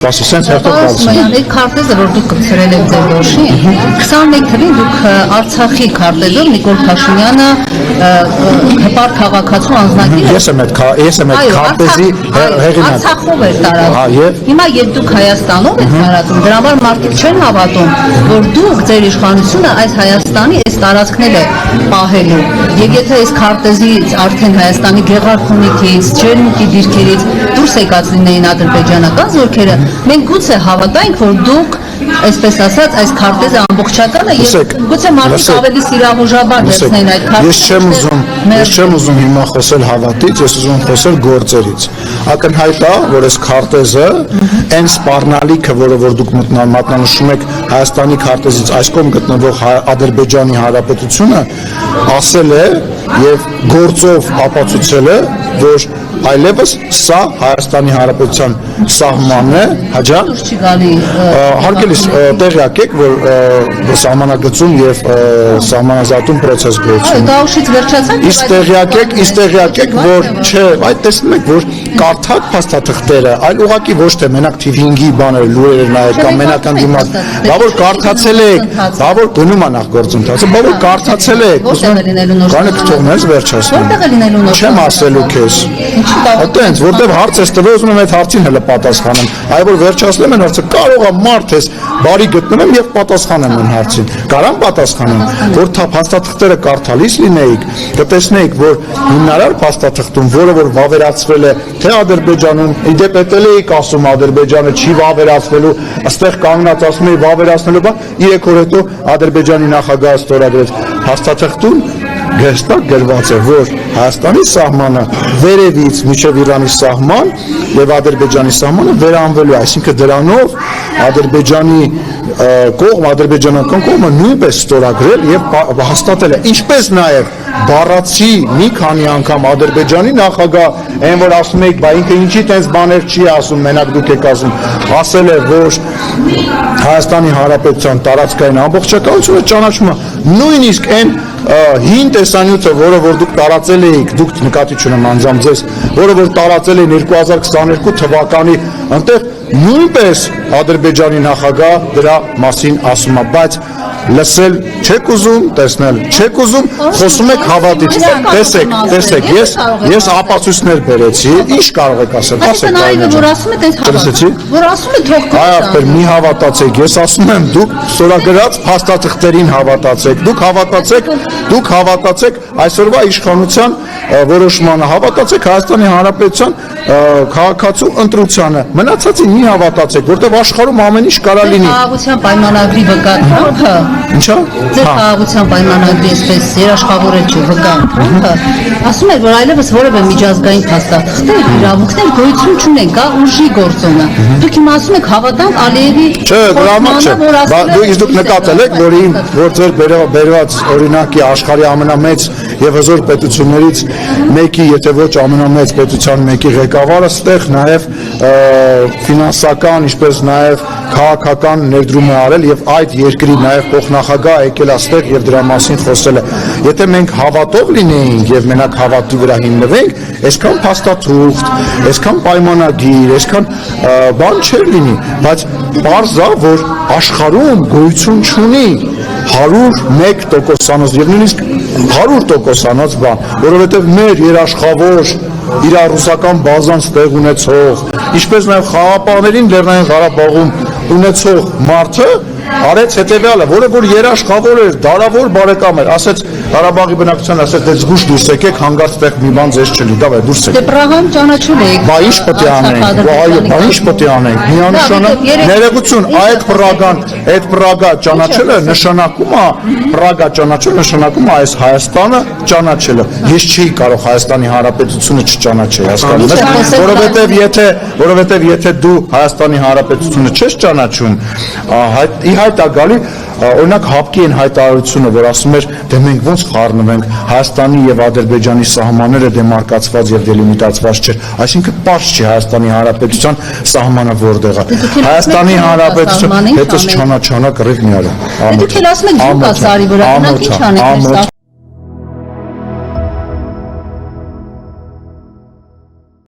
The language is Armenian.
Պասի, սենց հերթով գալսում։ Այդ քարտեզը, որ դուք կցրել եք ձեր դոշի, 21 թվին դուք Արցախի քարտեզով Նիկոլ Փաշինյանը հպարտ քաղաքացու անձնագիր Ես եմ այդ քարտեզի հեղինակ։ Արցախով էր տարածում։ Հիմա երբ դուք Հայաստանով եք տարածում, դրա համար մարդիկ չեն հավատում, որ դուք ձեր իշխանությունը այս Հայաստանի այս տարածքներ է պահելու։ Եվ եթե այս քարտեզից արդեն Հայաստանի գեղարքունիքից, ջերմուկի դիրքերից դուրս եկած լինեին ադրբեջանական զորքերը, մենք գուցե հավատայինք, որ դուք, այսպես ասած, այս քարտեզը ամբողջական է եւ գուցե մարդիկ ավելի սիրահուժաբար դեսնեն այդ քարտեզը։ Ես չեմ ուզում հիմա խոսել հավատից, ես ուզում եմ խոսել գործերից։ Ակնհայտ է, որ այս քարտեզը այն սպառնալիքը, որը դուք մատնանշում եք Հայաստանի քարտեզից այս կողմ գտնվող Ադրբեջանի Հանրապետությունը, ասել է եւ գործով ապացուցել է, որ այլևս սա Հայաստանի Հանրապետության սահմանն է, հաջա։ Հարգելիս տեղյակ եք, որ սահմանագծում եւ սահմանազատում process գործում։ Գաուշից վերջացան։ Իսկ տեղյակ եք, որ չէ, այդ տեսնում եք, որ կարդաք փաստաթղթերը, այլ ուղղակի ոչ թե մենակ TV5-ի բաները, լուրերը նայեք կամ մենակ անդիմաց, դա որ կարդացել եք, դա որ գնում է նախ գործընթացը, բա որ կարդացել եք, կանեք թողնես վերջացնում։ Չեմ ասելու քեզ։ Այդտենց, որտեղ հարց ես տվել, ուզում եմ այդ հարցին հələ պատասխանեմ։ Այ որ վերջացնեմ այն հարցը, կարող է մարդ ես բարի գտնեմ եւ պատասխանեմ այն հարցին։ Կարամ պատասխանեմ, որ փաստաթղթերը կարդալիս լինեիք, կտեսնեիք, որ հիմնարար փաստաթղթում, որը որ վավերացվել է թե Ադրբեջանում, իդեպ էլ էիք ասում Ադրբեջանը չի վավերացվելու, այստեղ կանգնած ասում էի վավերացնելու, բա 3 օր հետո Ադրբեջանի նախագահը ստորագրեց փաստաթղթում գեստակ գրված է, որ Հայաստանի սահմանը վերևից մինչև Իրանի սահման եւ Ադրբեջանի սահմանը վերանվելու է, այսինքն դրանով Ադրբեջանի կողմ, ադրբեջանական կողմը նույնպես ստորագրել եւ հաստատել է, ինչպես նաեւ բառացի մի քանի անգամ Ադրբեջանի նախագահ, այն որ ասում եք, բա ինքը ինչի տենց բաներ չի ասում, մենակ դուք եք ասում, ասել է, որ Հայաստանի Հանրապետության տարածքային ամբողջականությունը ճանաչում է, նույնիսկ այն հին տեսանյութը, որը որ դուք տարածել էիք, դուք նկատի չունեմ անձամբ ձեզ, որը որ տարածել էին 2022 թվականի, այնտեղ նույնպես Ադրբեջանի նախագահ դրա մասին ասում է, բայց լսել չեք ուզում, տեսնել չեք ուզում, խոսում եք հավատից։ Տեսեք, ես ապացույցներ բերեցի, ինչ կարող եք ասել, ասեք այո, որ ասում եք այս հավատացի, որ ասում եք թող կա։ Այո, մի հավատացեք, ես ասում եմ, դուք ստորագրած փաստաթղթերին հավատացեք, դուք հավատացեք այսօրվա իշխանության որոշմանը, հավատացեք Հայաստանի Հանրապետության քաղաքացու ընտրությանը, մնացածին մի հավատացեք, որտեղ աշխարհում ամեն ինչ կարա լինի։ Խաղաղության պայմանագրի վկա Թրամփը Ինչա։ Ձեր խաղաղության պայմանագրի այսպես երաշխավորել չի վկա Թրամփը ասում է, որ այլևս որևէ միջազգային փաստաթղթեր, իրավունքներ գոյություն չունեն, կա ուժի գործոնը։ Դուք հիմա ասում եք հավատանք Ալիևի։ Չէ, դրա համար չէ։ Դուք նկատել եք, որ ձեր բերված օրինակի աշխարհի ամենամեծ եւ հզոր պետություններից մեկի, եթե ոչ ամենամեծ պետության մեկի ղեկավարը ստեղ նաեւ ֆինանսական, ինչպես նաեւ քաղաքական ներդրում է արել եւ այդ երկրի նաեւ փոխնախագահ եկել այստեղ եւ դրա մասին խոսել է։ Եթե մենք հավատող լինեինք եւ մենակ հավատի վրա հիմնվենք, այսքան փաստաթուղթ, այսքան պայմանագիր, այսքան բան չէր լինի, բայց բարձ է, որ աշխարհում գոյություն չունի 101% եւ նույնիսկ 100% բան, որովհետեւ մեր երաշխավոր իրարուսական բազան ստեղ ունեցող, ինչպես նաև խաղապահներին Լեռնային Ղարաբաղում ունեցող մարդը արեց հետևյալը, որը որ երաշխավոր էր, դարավոր բարեկամ էր, ասեց Ղարաբաղի բնակչության, ասեց դե զգուշ դուրս եկեք, հանգարց տեղ մի բան ձեզ չլի, դավայ դուրս եկեք։ Դե Պրագայում ճանաչում եք։ Բա ինչ պետք է անենք, այո, ինչ պետք է անենք։ Միանշանակ ներողություն, այդ Պրագա ճանաչելը նշանակում է, Պրագա ճանաչելը նշանակում է այս Հայաստանը ճանաչելը։ Ես չի կարող Հայաստանի Հանրապետությունը չճանաչել, հասկանում եք, որովհետև եթե դու Հայաստանի Հանրապետությունը չես ճանաչում, հայտ է գալի, օրինակ հապկի են հայտարարությունը, որ ասում էր, դե մենք ոնց խառնվենք, Հայաստանի եւ Ադրբեջանի սահմանները դեմարկացված եւ դելիմիտացված չէ, այսինքն պարզ չի Հայաստանի Հանրապետության սահմանը որտեղ է։ Հայաստանի Հանրապետությունը հետս չանա կռիվ մի արա։ Դուք էլ ասում եք զուգա ծարի վրա, գնանք ինչ անենք։